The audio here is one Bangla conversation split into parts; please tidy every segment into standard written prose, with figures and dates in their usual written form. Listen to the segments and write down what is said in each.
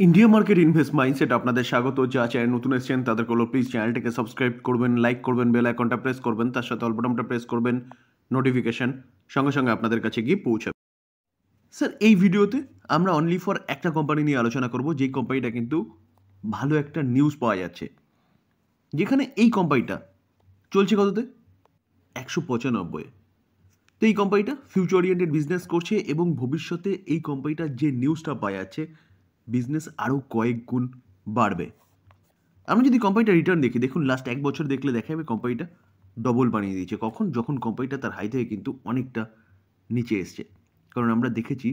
ইন্ডিয়া মার্কেট ইনভেস্ট মাইন্ডসেট আপনাদের স্বাগত। যা চ্যানেল নতুন এসেছেন তাদের হলো প্লিজ চ্যানেলটাকে সাবস্ক্রাইব করবেন, লাইক করবেন, বেল আইকনটা প্রেস করবেন, তার সাথে অল বাটনটা প্রেস করবেন, নোটিফিকেশন সঙ্গে সঙ্গে আপনাদের কাছে গিয়ে পৌঁছাবে। স্যার, এই ভিডিওতে আমরা অনলি ফর একটা কোম্পানি নিয়ে আলোচনা করব, যেই কোম্পানিটা কিন্তু ভালো একটা নিউজ পাওয়া যাচ্ছে, যেখানে এই কোম্পানিটা চলছে কততে 195। তো এই কোম্পানিটা ফিউচার ওরিয়েন্টেড বিজনেস করছে এবং ভবিষ্যতে এই কোম্পানিটার যে নিউজটা পাওয়া যাচ্ছে বিজনেস আরও কয়েক গুণ বাড়বে। আমরা যদি কোম্পানিটা রিটার্ন দেখি, দেখুন লাস্ট এক বছর দেখলে দেখা যাবে কোম্পানিটা ডবল বানিয়ে দিয়েছে। কখন? যখন কোম্পানিটা তার হাই থেকে কিন্তু অনেকটা নিচে এসছে। কারণ আমরা দেখেছি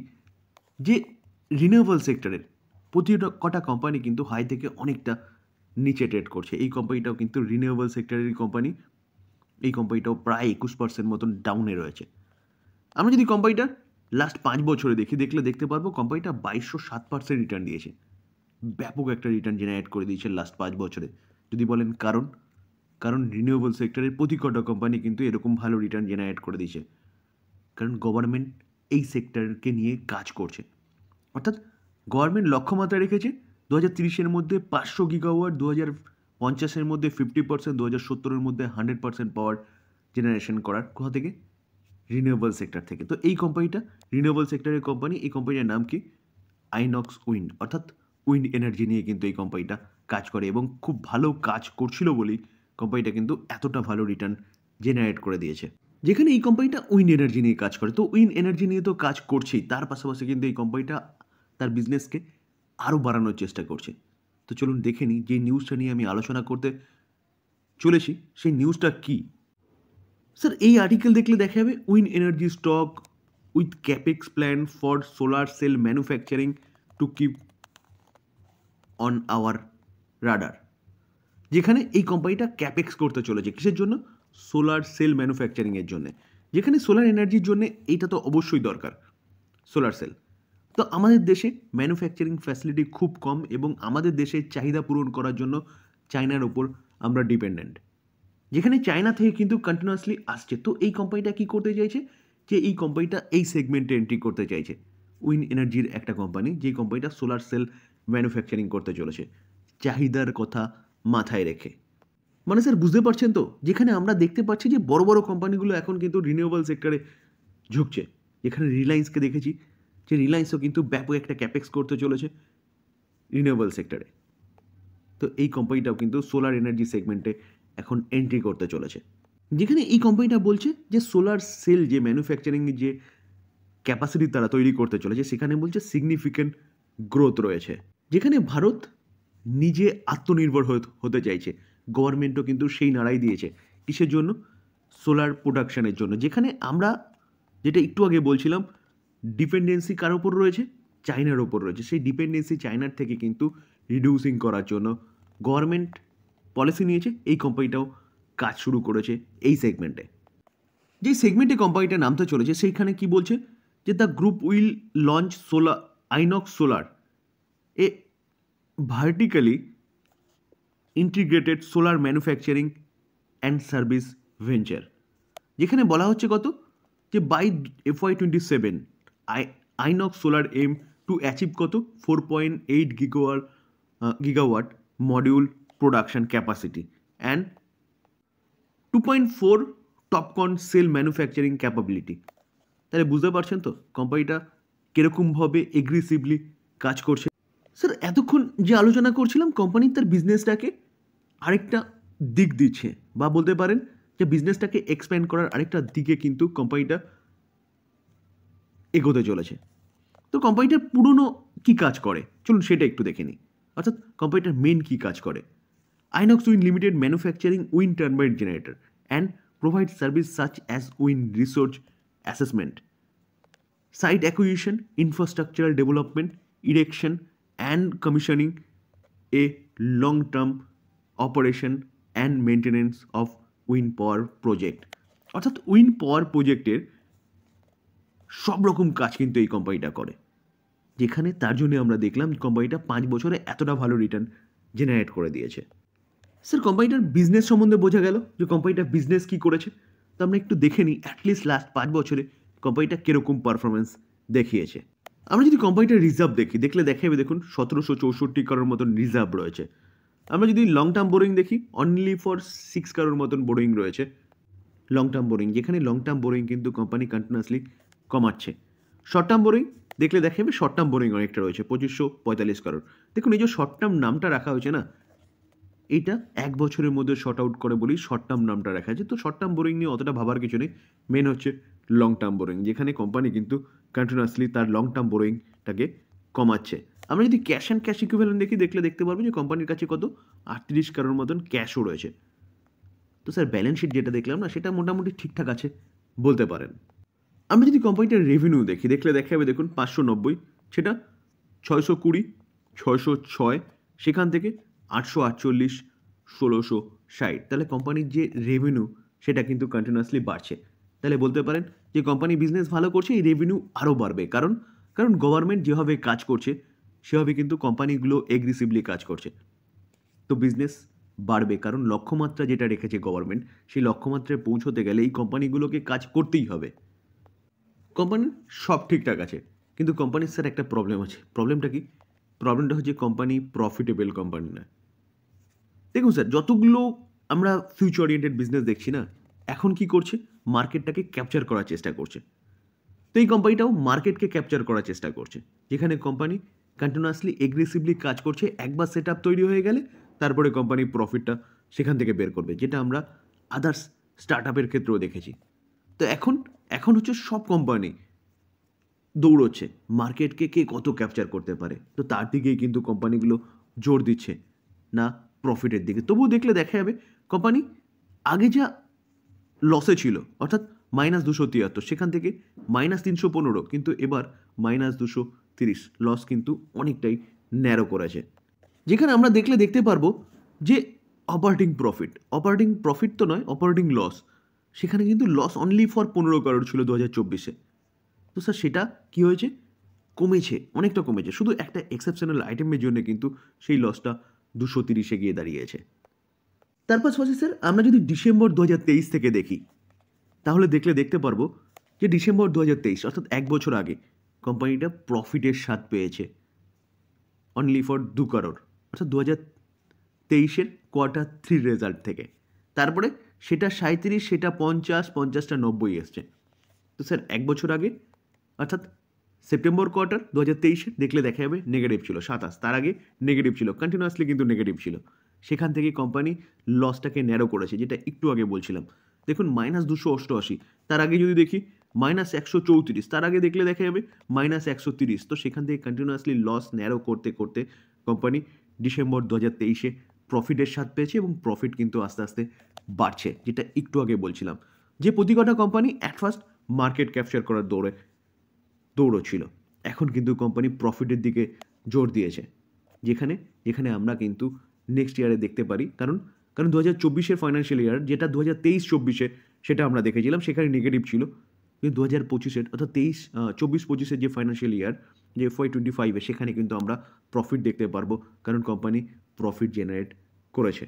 যে রিনিউয়েবল সেক্টরের প্রতিটা কটা কোম্পানি কিন্তু হাই থেকে অনেকটা নিচে ট্রেড করছে। এই কোম্পানিটাও কিন্তু রিনিউয়েবল সেক্টরেরই কোম্পানি। এই কোম্পানিটাও প্রায় 21% মতন ডাউনে রয়েছে। আমরা যদি কোম্পানিটা লাস্ট 5 বছরে দেখলে দেখতে পারবো কোম্পানিটা 2207% রিটার্ন দিয়েছে। ব্যাপক একটা রিটার্ন জেনারেট করে দিয়েছে লাস্ট 5 বছরে। যদি বলেন কারণ রিনিউয়েবল সেক্টরের প্রতি কটা কোম্পানি কিন্তু এরকম ভালো রিটার্ন জেনারেট করে দিয়েছে, কারণ গভর্নমেন্ট এই সেক্টরকে নিয়ে কাজ করছে। অর্থাৎ গভর্নমেন্ট লক্ষ্যমাত্রা রেখেছে 2030-এর মধ্যে 500 গিগাওয়াট, 2050-এর মধ্যে 50%, 2070-এর মধ্যে 100% পাওয়ার জেনারেশন করার। কোথা থেকে? রিনিউয়েবল সেক্টর থেকে। তো এই কোম্পানিটা রিনিউয়েবল সেক্টরের কোম্পানি। এই কোম্পানিটার নাম কি? আইনক্স উইন্ড, অর্থাৎ উইন্ড এনার্জি নিয়ে কিন্তু এই কোম্পানিটা কাজ করে এবং খুব ভালো কাজ করছিল বলেই কোম্পানিটা কিন্তু এতটা ভালো রিটার্ন জেনারেট করে দিয়েছে। যেখানে এই কোম্পানিটা উইন্ড এনার্জি নিয়ে কাজ করে, তো উইন্ড এনার্জি নিয়ে তো কাজ করছেই, তার পাশাপাশি কিন্তু এই কোম্পানিটা তার বিজনেসকে আরও বাড়ানোর চেষ্টা করছে। তো চলুন দেখে নিই যে নিউজটা নিয়ে আমি আলোচনা করতে চলেছি সেই নিউজটা কী। স্যার, এই আর্টিকেল দেখলে দেখা যাবে wind energy stock with capex plan for solar cell manufacturing to keep on our radar. যেখানে এই কোম্পানিটা ক্যাপেক্স করতে চলেছে কিসের জন্য? সোলার সেল ম্যানুফ্যাকচারিংয়ের জন্য। যেখানে সোলার এনার্জির জন্য এইটা তো অবশ্যই দরকার, সোলার সেল। তো আমাদের দেশে ম্যানুফ্যাকচারিং ফ্যাসিলিটি খুব কম এবং আমাদের দেশের চাহিদা পূরণ করার জন্য চায়নার ওপর আমরা ডিপেন্ডেন্ট, যেখানে চায়না থেকে কিন্তু কন্টিনিউয়াসলি আসছে। তো এই কোম্পানিটা কী করতে চাইছে? যে এই কোম্পানিটা এই সেগমেন্টে এন্ট্রি করতে চাইছে। উইন্ড এনার্জির একটা কোম্পানি, যে কোম্পানিটা সোলার সেল ম্যানুফ্যাকচারিং করতে চলেছে চাহিদার কথা মাথায় রেখে। মানে স্যার, বুঝতে পারছেন তো? যেখানে আমরা দেখতে পাচ্ছি যে বড় বড় কোম্পানিগুলো এখন কিন্তু রিনিউয়েবল সেক্টরে ঝুঁকছে। যেখানে রিলায়েন্সকে দেখেছি যে রিলায়েন্সও কিন্তু ব্যাপক একটা ক্যাপেক্স করতে চলেছে রিনিউয়েবল সেক্টরে। তো এই কোম্পানিটাও কিন্তু সোলার এনার্জি সেগমেন্টে এখন এন্ট্রি করতে চলেছে। যেখানে এই কোম্পানিটা বলছে যে সোলার সেল যে ম্যানুফ্যাকচারিংয়ের যে ক্যাপাসিটি তারা তৈরি করতে চলেছে, সেখানে বলছে সিগনিফিক্যান্ট গ্রোথ রয়েছে। যেখানে ভারত নিজে আত্মনির্ভর হতে চাইছে, গভর্নমেন্টও কিন্তু সেই নাড়াই দিয়েছে। কিসের জন্য? সোলার প্রোডাকশনের জন্য। যেখানে আমরা যেটা একটু আগে বলছিলাম, ডিপেন্ডেন্সি কার ওপর রয়েছে? চায়নার ওপর রয়েছে। সেই ডিপেন্ডেন্সি চায়নার থেকে কিন্তু রিডিউসিং করার জন্য গভর্নমেন্ট পলিসি নিয়েছে। এই কোম্পানিটাও কাজ শুরু করেছে এই সেগমেন্টে। যেই সেগমেন্টে কোম্পানিটা নামতে চলেছে সেইখানে কি বলছে? যে the group will launch solar Inox Solar a vertically integrated solar manufacturing and service venture. যেখানে বলা হচ্ছে কত? যে by FY27 Inox Solar aim to achieve কত? 4.8 gigawatt module production capacity and 2.4 TOPCon cell manufacturing capability. তাহলে বুঝতে পারছেন তো কোম্পানিটা কীরকমভাবে এগ্রেসিভলি কাজ করছে। স্যার, এতক্ষণ যে আলোচনা করছিলাম, কোম্পানি তার বিজনেসটাকে আরেকটা দিক দিচ্ছে, বা বলতে পারেন যে বিজনেসটাকে এক্সপ্যান্ড করার আরেকটা দিকে কিন্তু কোম্পানিটা এগোতে চলেছে। তো কোম্পানিটার পুরনো কী কাজ করে চলুন সেটা একটু দেখে নিই। অর্থাৎ কোম্পানিটার মেন কী কাজ করে? Inox Wind Limited manufacturing wind turbine generator and provide service such as wind resource assessment, site acquisition, infrastructural development, erection and commissioning, a long term operation and maintenance of wind power project. অর্থাৎ উইন্ড পাওয়ার প্রজেক্টের সব রকম কাজ কিন্তু এই কোম্পানিটা করে। যেখানে তার জন্য আমরা দেখলাম কোম্পানিটা 5 বছরে এতটা ভালো রিটার্ন জেনারেট করে দিয়েছে। স্যার, কোম্পানিটার বিজনেস সম্বন্ধে বোঝা গেল যে কোম্পানিটা বিজনেস কী করেছে। তো আমরা একটু দেখে নিই অ্যাটলিস্ট লাস্ট 5 বছরে কোম্পানিটা কীরকম পারফরমেন্স দেখিয়েছে। আমরা যদি কোম্পানিটার রিজার্ভ দেখি, দেখলে দেখা যাবে দেখুন 1764 কারোর মতন রিজার্ভ রয়েছে। আমরা যদি লং টার্ম বোরিং দেখি, অনলি ফর 6 কারোর মতন বোরিং রয়েছে লং টার্ম বোরিং, যেখানে লং টার্ম বোরিং কিন্তু কোম্পানি কন্টিনিউয়াসলি কমাচ্ছে। শর্ট টার্ম বোরিং দেখলে দেখা যাবে শর্ট টার্ম বোরিং অনেকটা রয়েছে 2545 কারোর। দেখুন এই যে শর্ট টার্ম নামটা রাখা হয়েছে না, এইটা 1 বছরের মধ্যে শর্ট আউট করে বলেই শর্ট টার্ম নামটা রাখা আছে। তো শর্ট টার্ম বোরিং নিয়ে অতটা ভাবার কিছু নেই, মেন হচ্ছে লং টার্ম বোরিং, যেখানে কোম্পানি কিন্তু কন্টিনিউয়াসলি তার লং টার্ম বোরিংটাকে কমাচ্ছে। আমরা যদি ক্যাশ অ্যান্ড ক্যাশ ইকুইভ্যালেন্ট দেখি, দেখলে দেখতে পারবো যে কোম্পানির কাছে কত 38 কারোর মতন ক্যাশও রয়েছে। তো স্যার ব্যালেন্স শিট যেটা দেখলাম না, সেটা মোটামুটি ঠিকঠাক আছে বলতে পারেন। আমরা যদি কোম্পানিটার রেভিনিউ দেখি, দেখলে দেখা যাবে দেখুন 590, সেটা 620, 606, সেখান থেকে 848, 1660। তাহলে কোম্পানির যে রেভিনিউ সেটা কিন্তু কন্টিনিউয়াসলি বাড়ছে। তাহলে বলতে পারেন যে কোম্পানি বিজনেস ভালো করছে, এই রেভিনিউ আরও বাড়বে। কারণ কারণ গভর্নমেন্ট যেভাবে কাজ করছে সেভাবে কিন্তু কোম্পানিগুলো এগ্রেসিভলি কাজ করছে। তো বিজনেস বাড়বে, কারণ লক্ষ্যমাত্রা যেটা রেখেছে গভর্নমেন্ট, সেই লক্ষ্যমাত্রায় পৌঁছতে গেলে এই কোম্পানিগুলোকে কাজ করতেই হবে। কোম্পানির সব ঠিকঠাক আছে, কিন্তু কোম্পানির স্যার একটা প্রবলেম আছে। প্রবলেমটা কি? প্রবলেমটা হচ্ছে কোম্পানি প্রফিটেবল কোম্পানি না। দেখুন স্যার, যতগুলো আমরা ফিউচার ওরিয়েন্টেড বিজনেস দেখছি না, এখন কি করছে? মার্কেটটাকে ক্যাপচার করার চেষ্টা করছে। তো এই কোম্পানিটাও মার্কেটকে ক্যাপচার করার চেষ্টা করছে, যেখানে কোম্পানি কন্টিনিউয়াসলি এগ্রেসিভলি কাজ করছে। একবার সেট আপ তৈরি হয়ে গেলে তারপরে কোম্পানি প্রফিটটা সেখান থেকে বের করবে, যেটা আমরা আদার্স স্টার্ট আপের ক্ষেত্রেও দেখেছি। তো এখন এখন হচ্ছে সব কোম্পানি দৌড়চ্ছে মার্কেটকে কে কত ক্যাপচার করতে পারে, তো তার দিকেই কিন্তু কোম্পানিগুলো জোর দিচ্ছে, না প্রফিটের দিকে। তবুও দেখলে দেখা যাবে কোম্পানি আগে যা লসে ছিল, অর্থাৎ -273, সেখান থেকে -315, কিন্তু এবার -230 লস কিন্তু অনেকটাই ন্যারো করেছে। যেখানে আমরা দেখলে দেখতে পারবো যে অপারেটিং প্রফিট তো নয়, অপারেটিং লস, সেখানে কিন্তু লস অনলি ফর 15 কারোর ছিল 2024-এ। তো স্যার সেটা কি হয়েছে? কমেছে, অনেকটা কমেছে। শুধু একটা এক্সেপশনাল আইটেমের জন্য কিন্তু সেই লসটা 230-এ গিয়ে দাঁড়িয়েছে। তার পাশাপাশি স্যার আমরা যদি ডিসেম্বর 2023 থেকে দেখি, তাহলে দেখলে দেখতে পারবো যে ডিসেম্বর 2023, অর্থাৎ 1 বছর আগে, কোম্পানিটা প্রফিটের স্বাদ পেয়েছে অনলি ফর 2 কারোর, অর্থাৎ 2023-এর Q3 রেজাল্ট থেকে। তারপরে সেটা 37, সেটা 50, 50টা 90 এসছে। তো স্যার 1 বছর আগে, অর্থাৎ সেপ্টেম্বর কোয়ার্টার 2023-এ দেখলে দেখা যাবে নেগেটিভ ছিল 27, তার আগে নেগেটিভ ছিল, কন্টিনিউয়াসলি কিন্তু নেগেটিভ ছিল। সেখান থেকে কোম্পানি লসটাকে ন্যারো করেছে, যেটা একটু আগে বলছিলাম। দেখুন -288, তার আগে যদি দেখি -134, তার আগে দেখলে দেখা যাবে -130। তো সেখান থেকে কন্টিনিউয়াসলি লস ন্যারো করতে করতে কোম্পানি ডিসেম্বর 2023-এ প্রফিটের স্বাদ পেয়েছে, এবং প্রফিট কিন্তু আস্তে আস্তে বাড়ছে, যেটা একটু আগে বলছিলাম। যে প্রতি কটা company at first market capture করার দৌড়চ্ছিল, এখন কিন্তু কোম্পানি প্রফিটের দিকে জোর দিয়েছে, যেখানে যেখানে আমরা কিন্তু নেক্সট ইয়ারে দেখতে পারি। কারণ 2024-এর ফাইন্যান্সিয়াল ইয়ার, যেটা 2023-24-এ সেটা আমরা দেখেছিলাম, সেখানে নেগেটিভ ছিল। কিন্তু 2025-এর, অর্থাৎ 24-25-এর যে ফাইন্যান্সিয়াল ইয়ার, যে FY25-এ, সেখানে কিন্তু আমরা প্রফিট দেখতে পারবো, কারণ কোম্পানি প্রফিট জেনারেট করেছে।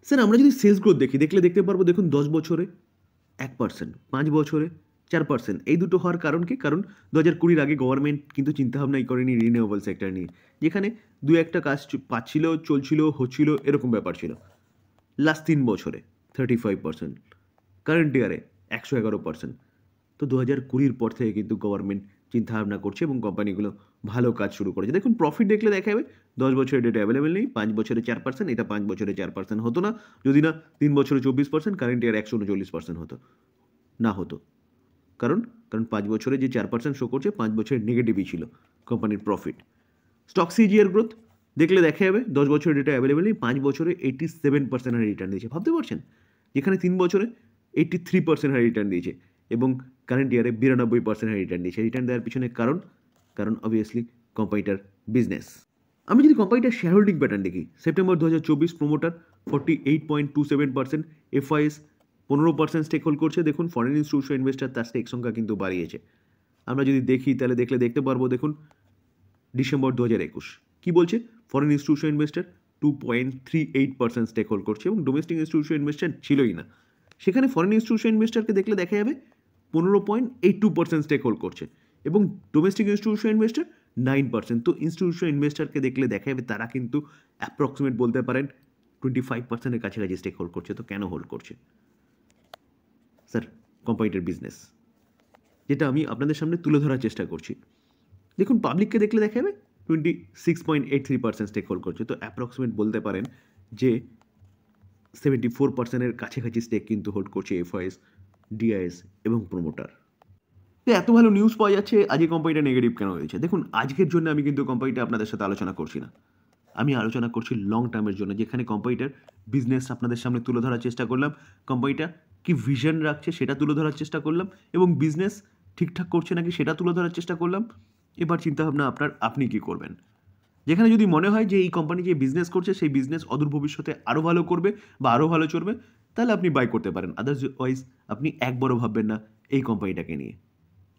স্যার আমরা যদি সেলস গ্রোথ দেখি, দেখলে দেখতে পারবো দেখুন 10 বছরে 1%, 5 বছরে 4%। এই দুটো হওয়ার কারণ কি? কারণ 2020-এর আগে গভর্নমেন্ট কিন্তু চিন্তাভাবনাই করেনি রিনিউয়েবল সেক্টর নিয়ে, যেখানে দু একটা কাজ পাচ্ছিল, চলছিল, হচ্ছিল, এরকম ব্যাপার ছিল। লাস্ট 3 বছরে 35%, কারেন্ট ইয়ারে 111%। তো 2020-এর পর থেকে কিন্তু গভর্নমেন্ট চিন্তাভাবনা করছে এবং কোম্পানিগুলো ভালো কাজ শুরু করেছে। দেখুন প্রফিট দেখলে দেখা যাবে 10 বছরের ডেটা অ্যাভেলেবেল নেই, 5 বছরে 4%, এটা 5 বছরে 4% হতো না, যদি না 3 বছরে 24%, কারেন্ট ইয়ার 139% হতো না হতো। কারণ 5 বছরে যে 4% শো করছে, 5 বছরের নেগেটিভই ছিল কোম্পানির প্রফিট। স্টক সিজিআর গ্রোথ দেখলে দেখা যাবে 10 বছরের ডেটা অ্যাভেলেবেল নেই, 5 বছরে 87% হারে রিটার্ন দিয়েছে। ভাবতে পারছেন? যেখানে 3 বছরে 83% হারে রিটার্ন দিয়েছে, এবং কারেন্ট ইয়ারে 92% হারে রিটার্ন দিয়েছে। রিটার্ন দেওয়ার পিছনে কারণ অবভিয়াসলি কোম্পানিটার বিজনেস। আমি যদি কোম্পানিটার শেয়ার হোল্ডিং প্যাটার্ন দেখি, September 2024 promoter 48.27%, FIs 15% stake hold করছে। দেখুন ফরেন ইনস্টিটিউশন ইনভেস্টার তার স্টেক সংখ্যা কিন্তু বাড়িয়েছে। আমরা যদি দেখি তাহলে দেখতে পারবো দেখুন ডিসেম্বর 2021 কি বলছে, foreign institution investor 2.38% stake hold করছে, এবং ডোমেস্টিক ইনস্টিটিউশন ইনভেস্টার ছিলই না। সেখানে ফরেন ইনস্টিটিউশন ইনভেস্টারকে দেখলে দেখা যাবে 15.82% স্টেক হোল্ড করছে, এবং ডোমেস্টিক ইনস্টিটিউশনাল ইনভেস্টর 9%। তো ইনস্টিটিউশনাল ইনভেস্টরকে দেখলে দেখা যাবে তারা কিন্তু অ্যাপ্রক্সিমেট বলতে পারেন 25%-এর কাছাকাছি স্টেক হোল্ড করছে। তো কেন হোল্ড করছে? স্যার, কোম্পানিটার বিজনেস, যেটা আমি আপনাদের সামনে তুলে ধরার চেষ্টা করছি। দেখুন, পাবলিককে দেখলে দেখা যাবে 26.83% স্টেক হোল্ড করছে। তো অ্যাপ্রক্সিমেট বলতে পারেন যে 74%-এর কাছাকাছি স্টেক কিন্তু হোল্ড করছে এফআইএস, ডিআইএস এবং প্রোমোটার। তো এত ভালো নিউজ পাওয়া যাচ্ছে, আজকে কোম্পানিটা নেগেটিভ কেন হয়েছে? দেখুন, আজকের জন্য আমি কিন্তু কোম্পানিটা আপনাদের সাথে আলোচনা করছি না। আমি আলোচনা করছি লং টার্মের জন্য, যেখানে কোম্পানিটার বিজনেস আপনাদের সামনে তুলে ধরার চেষ্টা করলাম, কোম্পানিটা কি ভিশন রাখছে সেটা তুলে ধরার চেষ্টা করলাম, এবং বিজনেস ঠিকঠাক করছে নাকি সেটা তুলে ধরার চেষ্টা করলাম। এবার চিন্তাভাবনা আপনার, আপনি কি করবেন? যেখানে যদি মনে হয় যে এই কোম্পানি যে বিজনেস করছে সেই বিজনেস অদূর ভবিষ্যতে আরও ভালো করবে বা আরও ভালো চলবে, তাহলে আপনি বাই করতে পারেন। আদারওয়াইজ আপনি একবারও ভাববেন না এই কোম্পানিটাকে নিয়ে।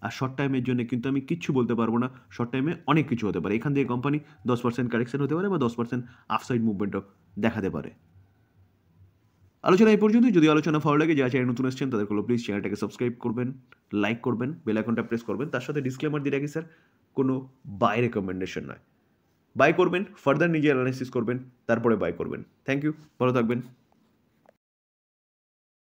আর শর্ট টাইমের জন্য কিন্তু আমি কিচ্ছু বলতে পারবো না। শর্ট টাইমে অনেক কিছু হতে পারে। এখান থেকে কোম্পানি 10% কারেকশন হতে পারে বা 10% আফসাইড মুভমেন্টও দেখাতে পারে। আলোচনা এই পর্যন্তই। যদি আলোচনা ভালো লাগে, যারা চ্যানেল নতুন এসেছেন তাদের প্লিজ চ্যানেলটাকে সাবস্ক্রাইব করবেন, লাইক করবেন, বেল আইকনটা প্রেস করবেন। তার সাথে ডিসক্লেমার দিয়ে রাখি স্যার, কোনো বাই রেকমেন্ডেশন নয়। বাই করবেন, ফার্দার নিজে অ্যানালাইসিস করবেন, তারপরে বাই করবেন। থ্যাংক ইউ, ভালো থাকবেন।